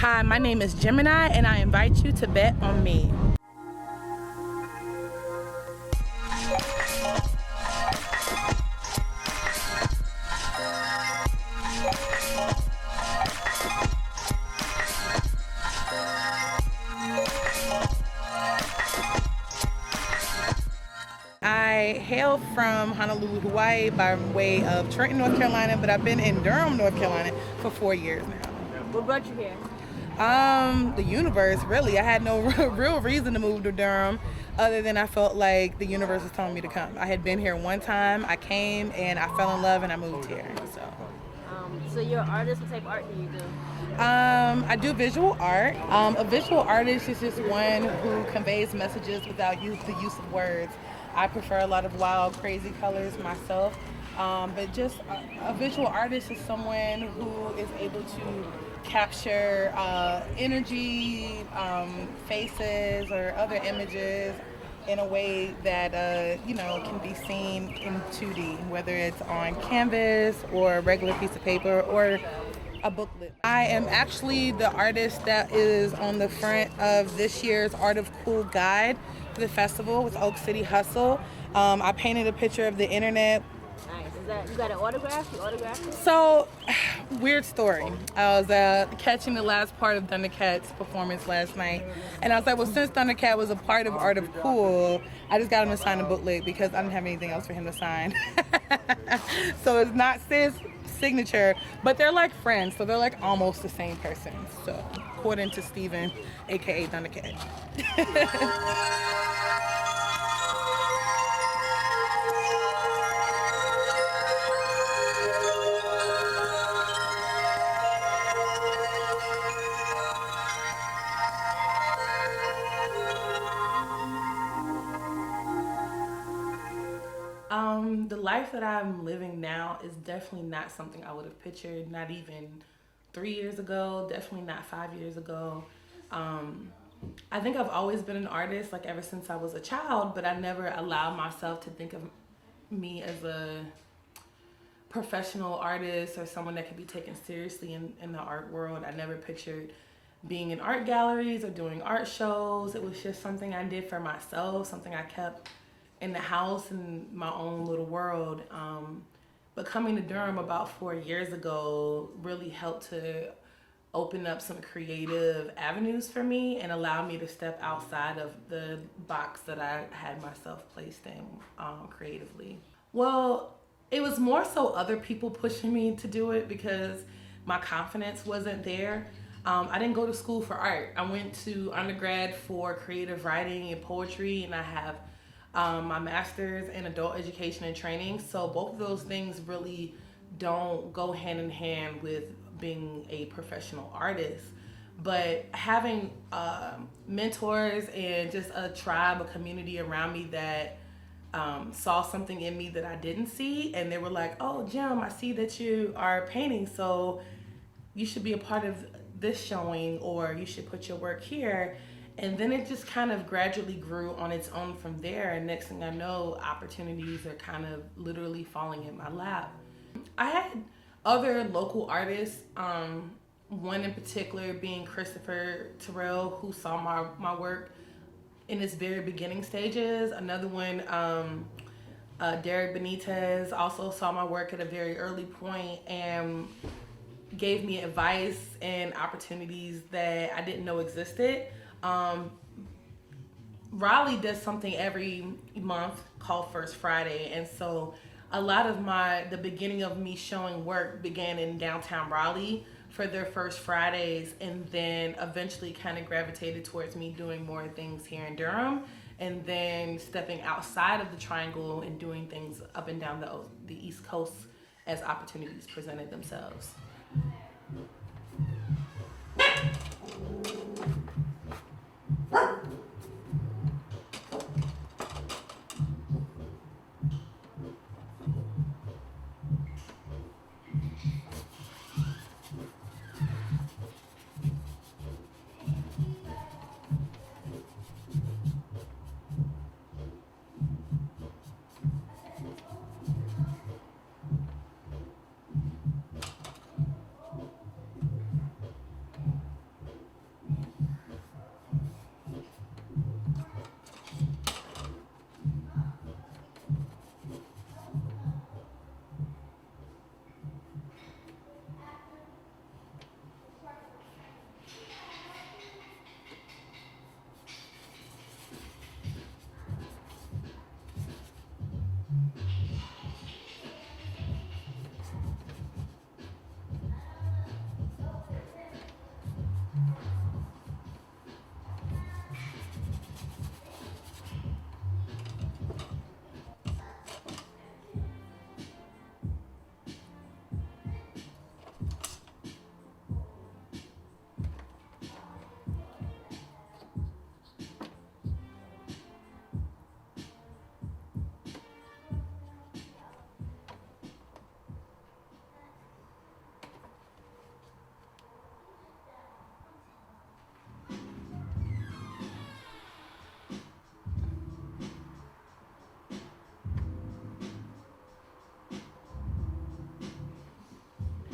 Hi, my name is Gemini, and I invite you to bet on me. I hail from Honolulu, Hawaii by way of Trenton, North Carolina, but I've been in Durham, North Carolina for 4 years now. What brought you here? The universe, really. I had no real reason to move to Durham other than I felt like the universe was telling me to come. I had been here one time, I came, and I fell in love, and I moved here. So you're an artist. What type of art do you do? I do visual art. A visual artist is just one who conveys messages without the use of words. I prefer a lot of wild, crazy colors myself. But just a visual artist is someone who is able to capture energy, faces, or other images in a way that can be seen in 2D, whether it's on canvas or a regular piece of paper or a booklet. I am actually the artist that is on the front of this year's Art of Cool guide for the festival with Oak City Hustle. I painted a picture of the internet. Nice. You got an autograph? You autographed it? So, weird story. I was catching the last part of Thundercat's performance last night, and I was like, well, since Thundercat was a part of Art of Cool, I just got him to sign a booklet because I didn't have anything else for him to sign. So it's not Sid's signature, but they're like friends, so they're like almost the same person. So, according to Steven, aka Thundercat. The life that I'm living now is definitely not something I would have pictured, not even 3 years ago, definitely not 5 years ago. I think I've always been an artist, like ever since I was a child, but I never allowed myself to think of me as a professional artist or someone that could be taken seriously in the art world. I never pictured being in art galleries or doing art shows. It was just something I did for myself, something I kept in the house in my own little world. But coming to Durham about 4 years ago really helped to open up some creative avenues for me and allow me to step outside of the box that I had myself placed in creatively. Well, it was more so other people pushing me to do it because my confidence wasn't there. I didn't go to school for art. I went to undergrad for creative writing and poetry, and I have my master's in adult education and training. So both of those things really don't go hand in hand with being a professional artist. But having mentors and just a tribe, a community around me that saw something in me that I didn't see, and they were like, oh, Jim, I see that you are painting, so you should be a part of this showing, or you should put your work here. And then it just kind of gradually grew on its own from there. And next thing I know, opportunities are kind of literally falling in my lap. I had other local artists, one in particular being Christopher Terrell, who saw my work in its very beginning stages. Another one, Derek Benitez, also saw my work at a very early point and gave me advice and opportunities that I didn't know existed. Raleigh does something every month called First Friday, and so a lot of the beginning of me showing work began in downtown Raleigh for their First Fridays, and then eventually kind of gravitated towards me doing more things here in Durham, and then stepping outside of the Triangle and doing things up and down the East Coast as opportunities presented themselves.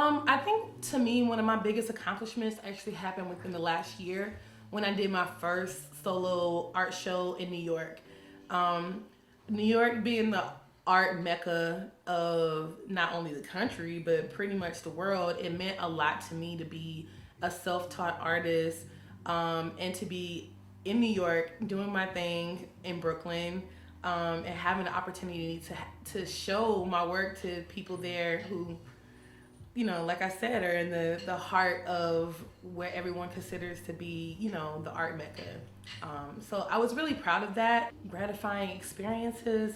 I think to me, one of my biggest accomplishments actually happened within the last year when I did my first solo art show in New York. Um, New York being the art mecca of not only the country, but pretty much the world, it meant a lot to me to be a self taught artist and to be in New York doing my thing in Brooklyn. And having the opportunity to show my work to people there who, like I said, are in the heart of where everyone considers to be, the art mecca. So I was really proud of that. Gratifying experiences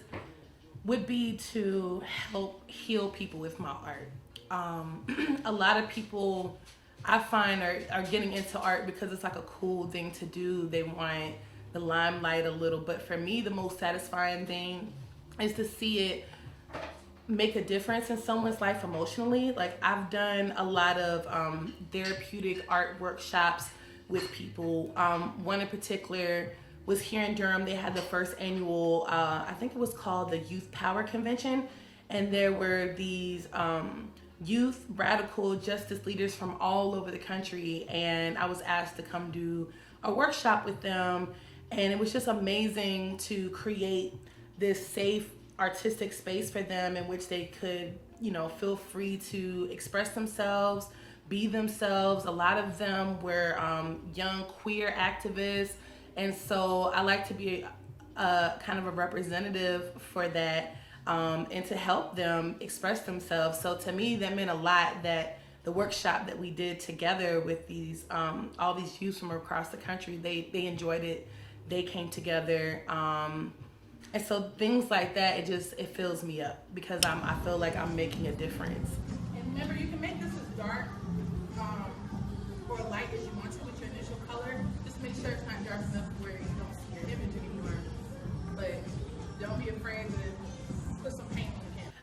would be to help heal people with my art. A lot of people I find are getting into art because it's like a cool thing to do. They want the limelight a little, but for me, the most satisfying thing is to see it make a difference in someone's life emotionally. Like I've done a lot of therapeutic art workshops with people. One in particular was here in Durham. They had the first annual, I think it was called the Youth Power Convention. And there were these youth radical justice leaders from all over the country. And I was asked to come do a workshop with them. And it was just amazing to create this safe artistic space for them in which they could, feel free to express themselves, be themselves. A lot of them were young queer activists. And so I like to be a kind of a representative for that and to help them express themselves. So to me, that meant a lot that the workshop that we did together with these all these youth from across the country, they enjoyed it. They came together. And so things like that, it fills me up because I feel like I'm making a difference. And remember, you can make this as dark or light as you want to with your initial color. Just make sure it's not dark enough where you don't see your image anymore. But don't be afraid to put some paint on the canvas.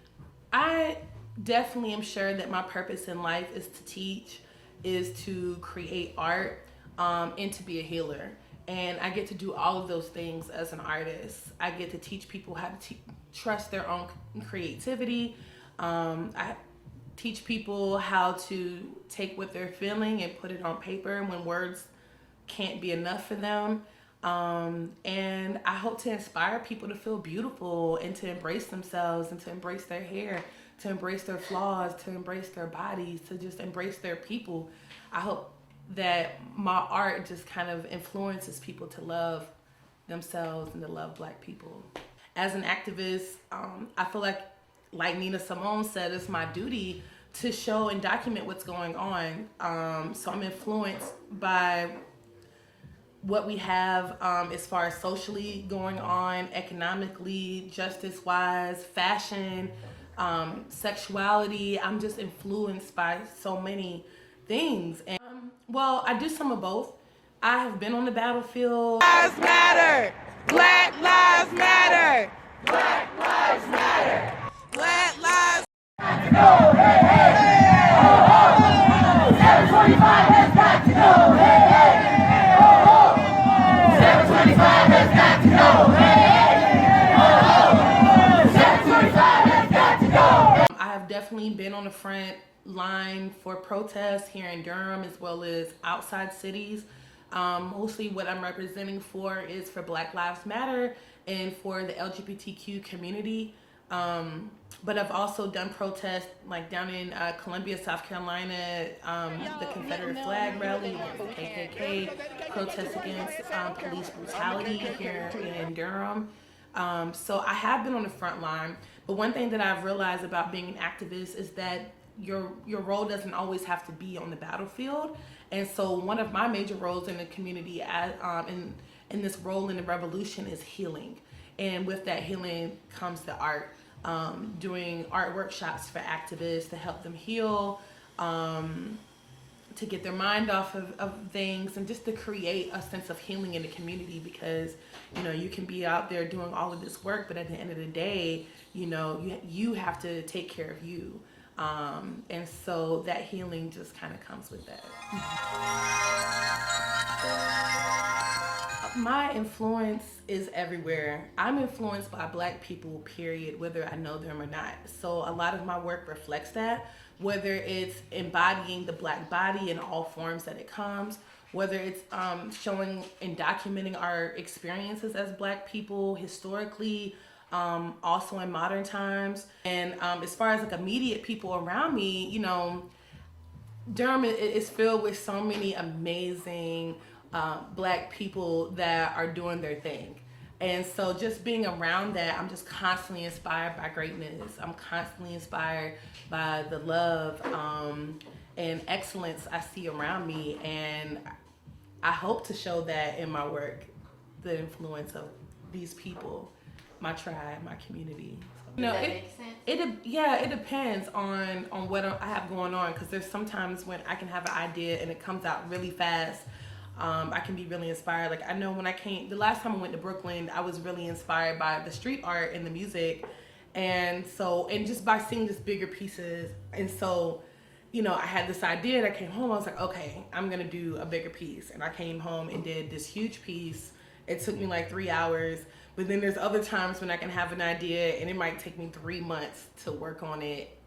I definitely am sure that my purpose in life is to teach, is to create art, and to be a healer. And I get to do all of those things as an artist. I get to teach people how to trust their own creativity. I teach people how to take what they're feeling and put it on paper when words can't be enough for them. And I hope to inspire people to feel beautiful and to embrace themselves and to embrace their hair, to embrace their flaws, to embrace their bodies, to just embrace their people. I hope that my art just kind of influences people to love themselves and to love Black people. As an activist, I feel like Nina Simone said, it's my duty to show and document what's going on. So I'm influenced by what we have as far as socially going on, economically, justice-wise, fashion, sexuality. I'm just influenced by so many things. And well, I do some of both. I have been on the battlefield. Lives matter. Black lives matter. Black lives matter. Black lives. Got to go. Hey, hey, hey, oh, oh. 725 has got to go. Hey, hey, hey, oh, oh. 725 has got to go. Hey, hey, oh, oh. 725 has got to go. I have definitely been on the front line for protests here in Durham as well as outside cities. Mostly what I'm representing for is for Black Lives Matter and for the LGBTQ community. But I've also done protests like down in Columbia, South Carolina, the Confederate flag rally against the KKK, protests against police brutality here in Durham. So I have been on the front line, but one thing that I've realized about being an activist is that your role doesn't always have to be on the battlefield. And so one of my major roles in the community in this role in the revolution is healing. And with that healing comes the art, doing art workshops for activists to help them heal, to get their mind off of things and just to create a sense of healing in the community because, you can be out there doing all of this work, but at the end of the day, you have to take care of you. And so that healing just kind of comes with that. My influence is everywhere. I'm influenced by Black people, period, whether I know them or not. So a lot of my work reflects that, whether it's embodying the Black body in all forms that it comes, whether it's showing and documenting our experiences as Black people historically, also in modern times. And as far as like immediate people around me, you know, Durham is filled with so many amazing Black people that are doing their thing. And so just being around that, I'm just constantly inspired by greatness. I'm constantly inspired by the love and excellence I see around me. And I hope to show that in my work, the influence of these people, my tribe, my community. You know, Does that make sense? It depends on what I have going on, because there's sometimes when I can have an idea and it comes out really fast. I can be really inspired. Like I know when the last time I went to Brooklyn, I was really inspired by the street art and the music, and just by seeing just bigger pieces. And so, you know, I had this idea and I came home. I was like, okay, I'm gonna do a bigger piece, and I came home and did this huge piece. It took me like 3 hours. But then there's other times when I can have an idea and it might take me 3 months to work on it,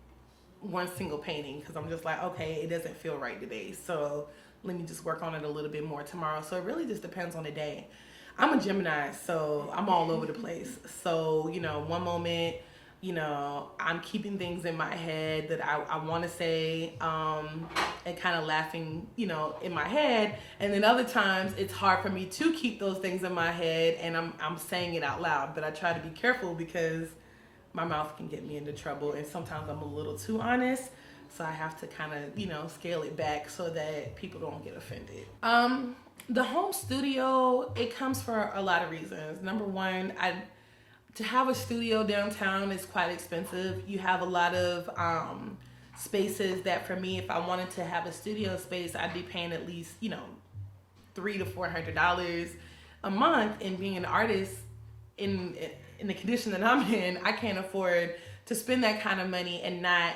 one single painting, because I'm just like, okay, it doesn't feel right today, so let me just work on it a little bit more tomorrow. So it really just depends on the day. I'm a Gemini, so I'm all over the place. So, you know, one moment, you know, I'm keeping things in my head that I want to say, and kind of laughing, you know, in my head. And then other times it's hard for me to keep those things in my head and I'm saying it out loud. But I try to be careful because my mouth can get me into trouble. And sometimes I'm a little too honest. So I have to kind of, you know, scale it back so that people don't get offended. The home studio, it comes for a lot of reasons. Number one, to have a studio downtown is quite expensive. You have a lot of spaces that, for me, if I wanted to have a studio space, I'd be paying at least, you know, $300 to $400 a month. And being an artist in the condition that I'm in, I can't afford to spend that kind of money and not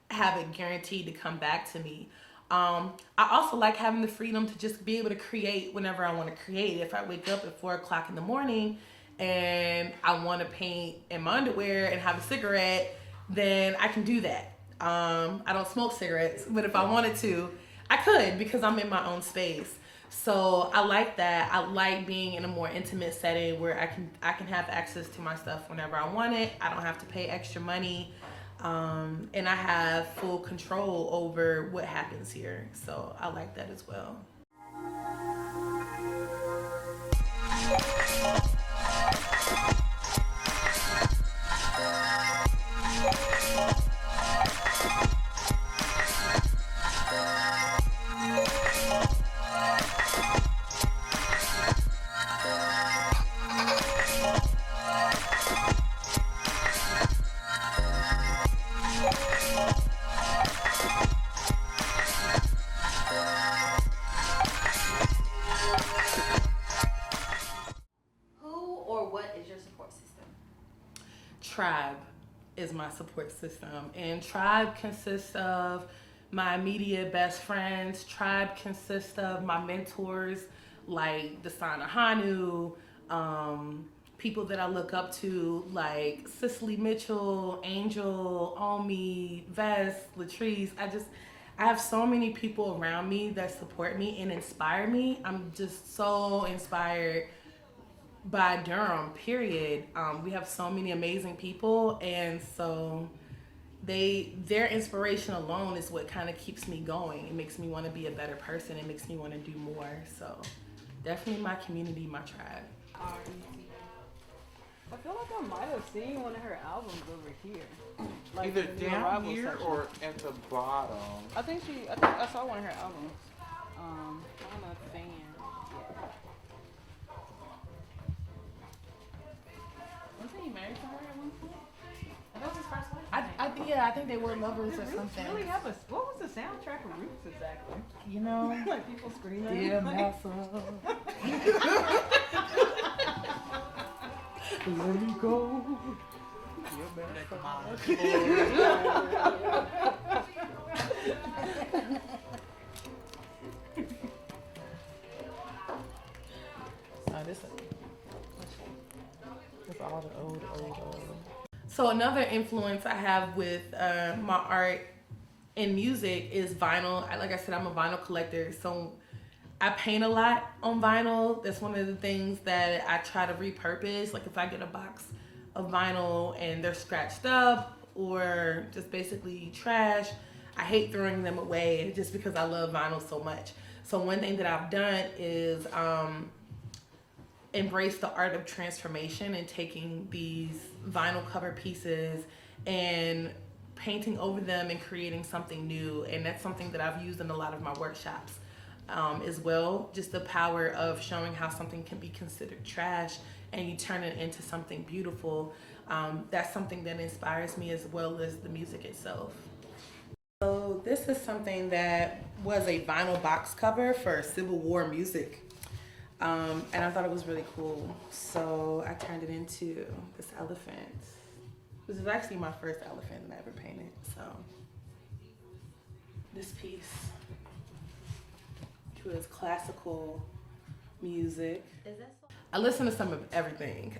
have it guaranteed to come back to me. I also like having the freedom to just be able to create whenever I want to create. If I wake up at 4 o'clock in the morning and I want to paint in my underwear and have a cigarette, then I can do that. I don't smoke cigarettes, but if I wanted to, I could, because I'm in my own space. So I like that. I like being in a more intimate setting where I can have access to my stuff whenever I want it. I don't have to pay extra money. And I have full control over what happens here. So I like that as well. Tribe is my support system, and Tribe consists of my immediate best friends. Tribe consists of my mentors like Desana Hanu, people that I look up to like Cicely Mitchell, Angel, Omi, Vess, Latrice. I have so many people around me that support me and inspire me. I'm just so inspired by Durham, period. We have so many amazing people, and so their inspiration alone is what kind of keeps me going. It makes me want to be a better person. It makes me want to do more. So definitely my community, my tribe. I feel like I might have seen one of her albums over here. Like either in the down Arrival here section. or at the bottom. I think I saw one of her albums. I'm a fan. Yeah. Wasn't he married to her at one point? That was his first wife. I think they were lovers or Roots something. really have what was the soundtrack of Roots exactly? You know, Like people screaming. dear like, massa, let me go. Oh, this all the old. So another influence I have with my art and music is vinyl. Like I said, I'm a vinyl collector, so I paint a lot on vinyl. That's one of the things that I try to repurpose. Like if I get a box of vinyl and they're scratched up or just basically trash, I hate throwing them away just because I love vinyl so much. So one thing that I've done is embrace the art of transformation and taking these vinyl cover pieces and painting over them and creating something new. And that's something that I've used in a lot of my workshops as well. Just the power of showing how something can be considered trash and you turn it into something beautiful. That's something that inspires me as well as the music itself. So this is something that was a vinyl box cover for Civil War music. And I thought it was really cool. So I turned it into this elephant. This is actually my first elephant that I ever painted. So this piece, which was classical music. I listen to some of everything.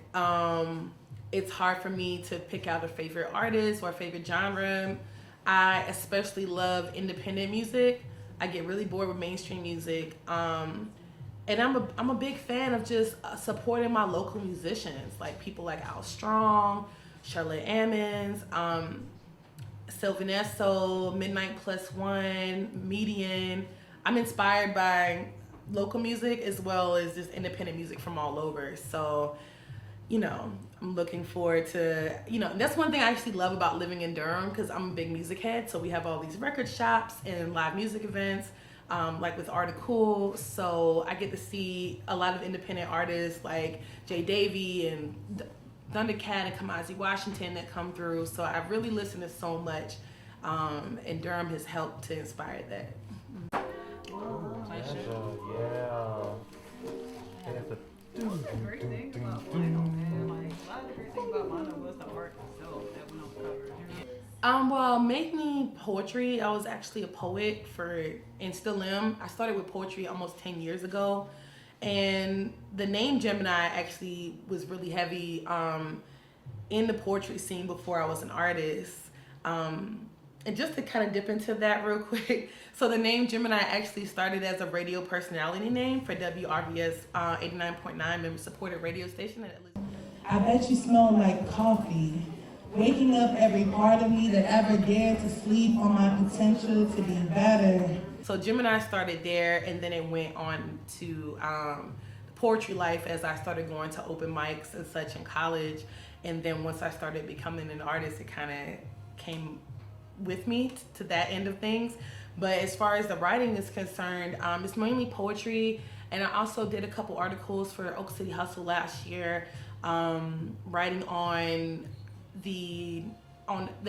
It's hard for me to pick out a favorite artist or a favorite genre. I especially love independent music. I get really bored with mainstream music. And I'm a big fan of just supporting my local musicians, like people like Al Strong, Charlotte Ammons, Sylvan Esso, Midnight Plus One, Median. I'm inspired by local music as well as just independent music from all over. So, you know, I'm looking forward to, you know, that's one thing I actually love about living in Durham because I'm a big music head. So we have all these record shops and live music events. Like with Article, so I get to see a lot of independent artists like Jay Davy and Thundercat and Kamasi Washington that come through. So I really listen to so much, and Durham has helped to inspire that. The great thing about vinyl, man, like a lot of the great thing about vinyl was the art itself that went on the cover. Well, mainly poetry. I was actually a poet and still am. I started with poetry almost 10 years ago. And the name Gemini actually was really heavy in the poetry scene before I was an artist. And just to kind of dip into that real quick. So the name Gemini actually started as a radio personality name for WRBS 89.9 member supported radio station. I bet you smell like coffee. Waking up every part of me that ever dared to sleep on my potential to be better. So Gemini started there, and then it went on to poetry life as I started going to open mics and such in college. And then once I started becoming an artist, it kind of came with me to that end of things. But as far as the writing is concerned, it's mainly poetry. And I also did a couple articles for Oak City Hustle last year, writing on the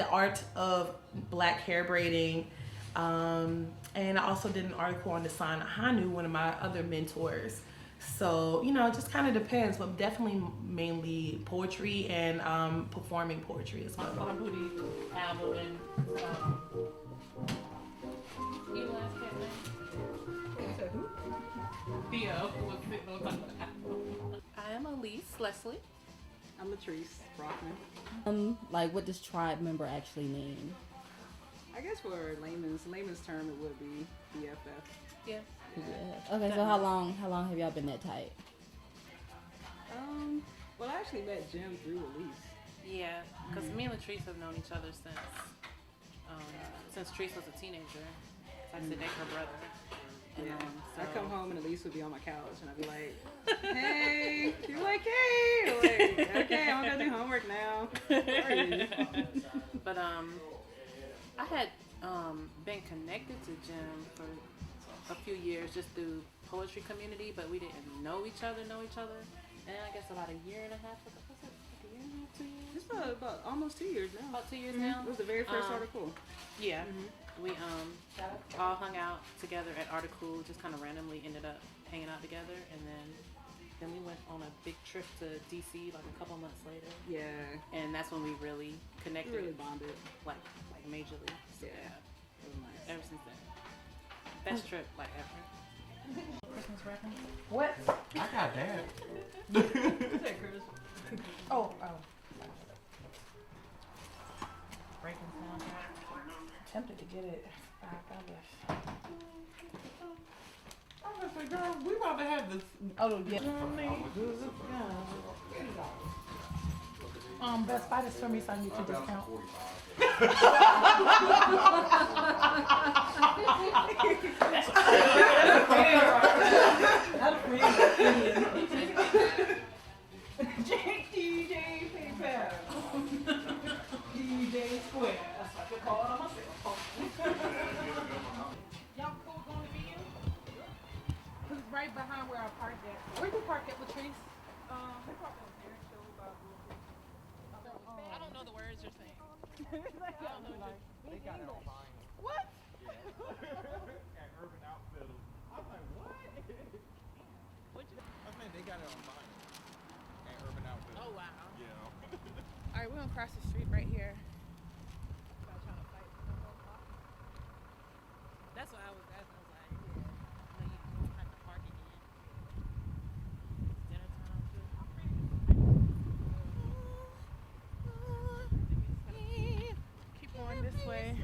art of Black hair braiding, and I also did an article on Desan Ahanu, one of my other mentors. So, you know, it just kind of depends, but definitely mainly poetry and performing poetry as well. My Booty album and you last cat name? Theo was sitting on top of the album. I am Elise Leslie. I'm Latrice Brockman. Like, what does tribe member actually mean? I guess for layman's term, it would be BFF. Yeah. Yeah. Okay, so how long have y'all been that tight? Well, I actually met Jim through Elise. Yeah, because me and Latrice have known each other since Treese was a teenager. So I used to date her brother. And, I come home and Elise would be on my couch and I'd be like, hey, you're like, hey, I'm like, okay, I'm gonna do homework now. Where are you? But I had been connected to Jim for a few years just through poetry community, but we didn't know each other. And I guess about a year and a half ago, was it like a year and a half, 2 years? It's about almost 2 years now. About 2 years now. It was the very first article. Yeah. We all hung out together at Article, just kind of randomly ended up hanging out together, and then we went on a big trip to DC like a couple months later. Yeah. And that's when we really connected. We really bonded. Like majorly. So, Yeah. It was nice. Ever since then. Best trip like ever. Christmas wrapping? What? I got that. What's that, Chris? Oh. Breaking sound. Tempted to get it. $5. I'm gonna say, girl, we about to have this. Oh yeah. Best Buy this for me so I can get your discount. DJ PayPal. DJ Square. That's what I call it on my cell phone. Y'all cool going to be in? Cause it's right behind where I parked at. Where you park at, Latrice? We parked on there. Show about. I don't know the words you're saying. They got it online. What? At Urban Outfitters. I'm like, what? I mean, they got it online. At Urban Outfitters. Oh wow. Yeah. All right, we're gonna cross the street right here. Y'all trying to fight? That's what I was asking. I was like, yeah, when you have to park again. Dinner time too. Keep going this way.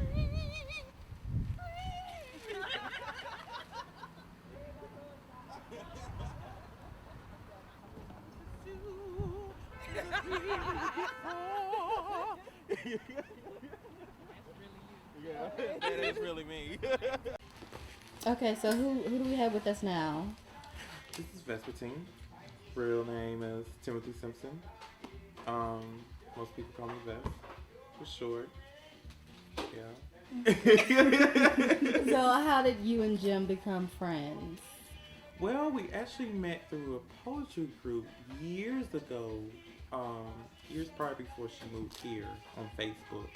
Yeah, that is really me. Okay, so who do we have with us now? This is Vespertine. Real name is Timothy Simpson. Most people call me Vest for short. Yeah. So how did you and Jim become friends? Well, we actually met through a poetry group years ago. Years prior before she moved here on Facebook.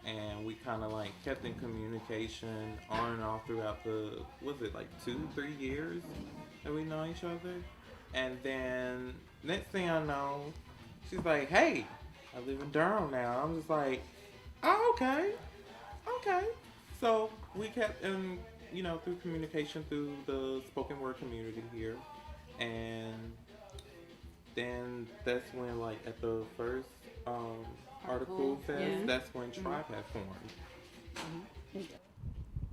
And we kind of like kept in communication on and off throughout the, was it like 2-3 years that we know each other? And then next thing I know, she's like, hey, I live in Durham now. I'm just like, oh, okay. So we kept in, through communication through the spoken word community here. And then that's when like at the first, Article Fest, yeah. that's when Tribe had formed.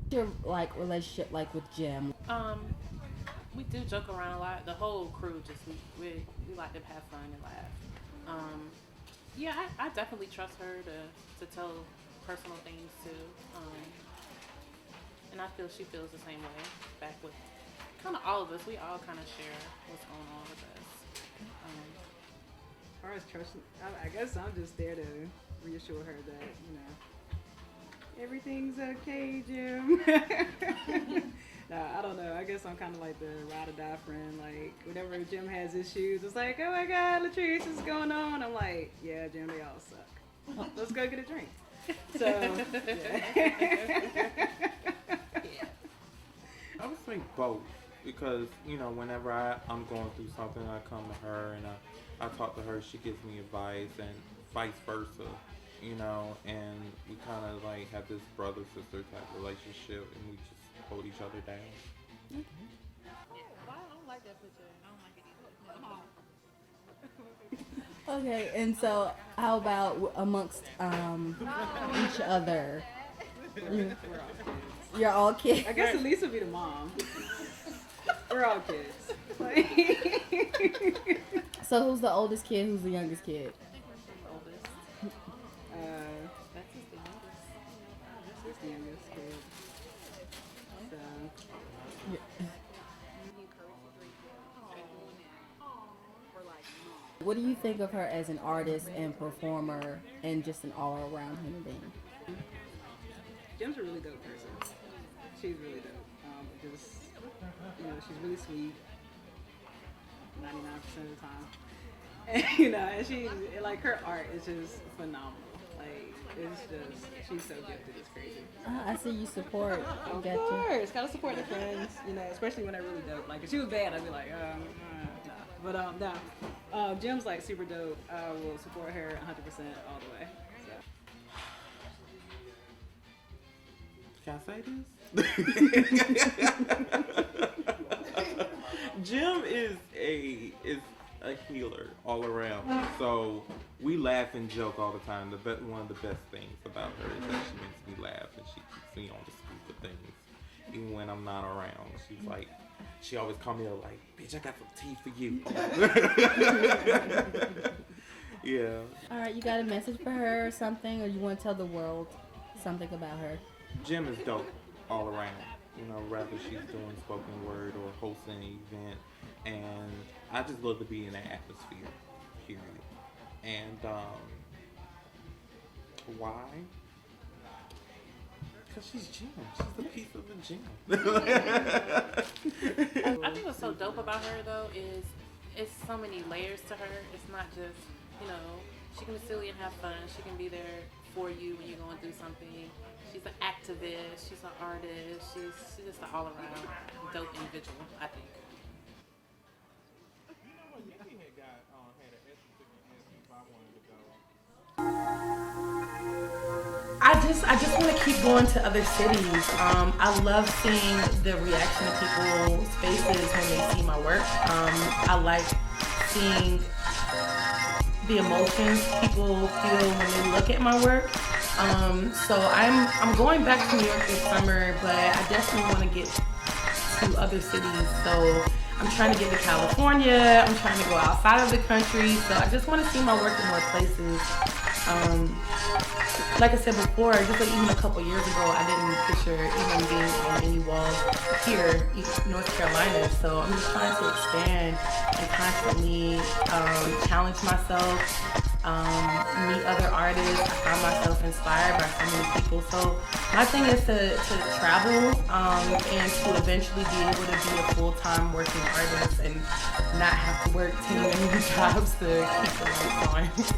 Your like relationship like with Jim? We do joke around a lot. The whole crew just we like to have fun and laugh. Yeah, I definitely trust her to tell personal things too. And I feel she feels the same way back with kind of all of us. We all kind of share what's going on with us. As far as trust, I guess I'm just there to reassure her that, everything's okay, Jim. No, I don't know. I guess I'm kind of like the ride or die friend. Like, whenever Jim has issues, it's like, oh my God, Latrice, what's going on? I'm like, yeah, Jim, they all suck. Let's go get a drink. So, yeah. I would say both because, whenever I'm going through something, I come to her and I talk to her, she gives me advice and vice versa, and we kind of like have this brother-sister type relationship and we just hold each other down. Well, I don't like that picture. I don't like it either. Okay, and so how about amongst each other? You're all kids. I guess Elise would be the mom. We're all kids. So who's the oldest kid? Who's the youngest kid? Oldest. That's just the youngest. This is the youngest kid. So. What do you think of her as an artist and performer and just an all-around human being? Jim's a really dope person. She's really dope. Just, she's really sweet 99% of the time. And, and she, like, her art is just phenomenal. Like, it's just, she's so gifted, it's crazy. I see you support. Of course, gotta support the friends, especially when they're really dope. Like, if she was bad, I'd be like, nah. But, no. Jim's, like, super dope. I will support her 100% all the way. Can I say this? Jim is a healer all around. So we laugh and joke all the time. One of the best things about her is that she makes me laugh and she keeps me on the scoop of things. Even when I'm not around, she's like, she always call me up like, bitch, I got some tea for you. Yeah. All right, you got a message for her or something, or you want to tell the world something about her? Gem is dope all around. You know, whether she's doing spoken word or hosting an event, and I just love to be in that atmosphere. Period. And why? Because she's Gem. She's a piece of the Gem. I think what's so dope about her though is it's so many layers to her. It's not just, you know, she can be silly and have fun. She can be there for you when you're going through something. She's an activist. She's an artist. She's just an all-around dope individual, I think. I just want to keep going to other cities. I love seeing the reaction of people's faces when they see my work. I like seeing the emotions people feel when they look at my work. So I'm going back to New York this summer, but I definitely want to get to other cities. So I'm trying to get to California. I'm trying to go outside of the country. So I just want to see my work in more places. Like I said before, just like even a couple years ago, I didn't picture even being on any walls here in North Carolina. So I'm just trying to expand and constantly challenge myself, meet other artists. I find myself inspired by so many people. So my thing is to travel and to eventually be able to be a full-time working artist and not have to work 10 million jobs to keep the lights on. So.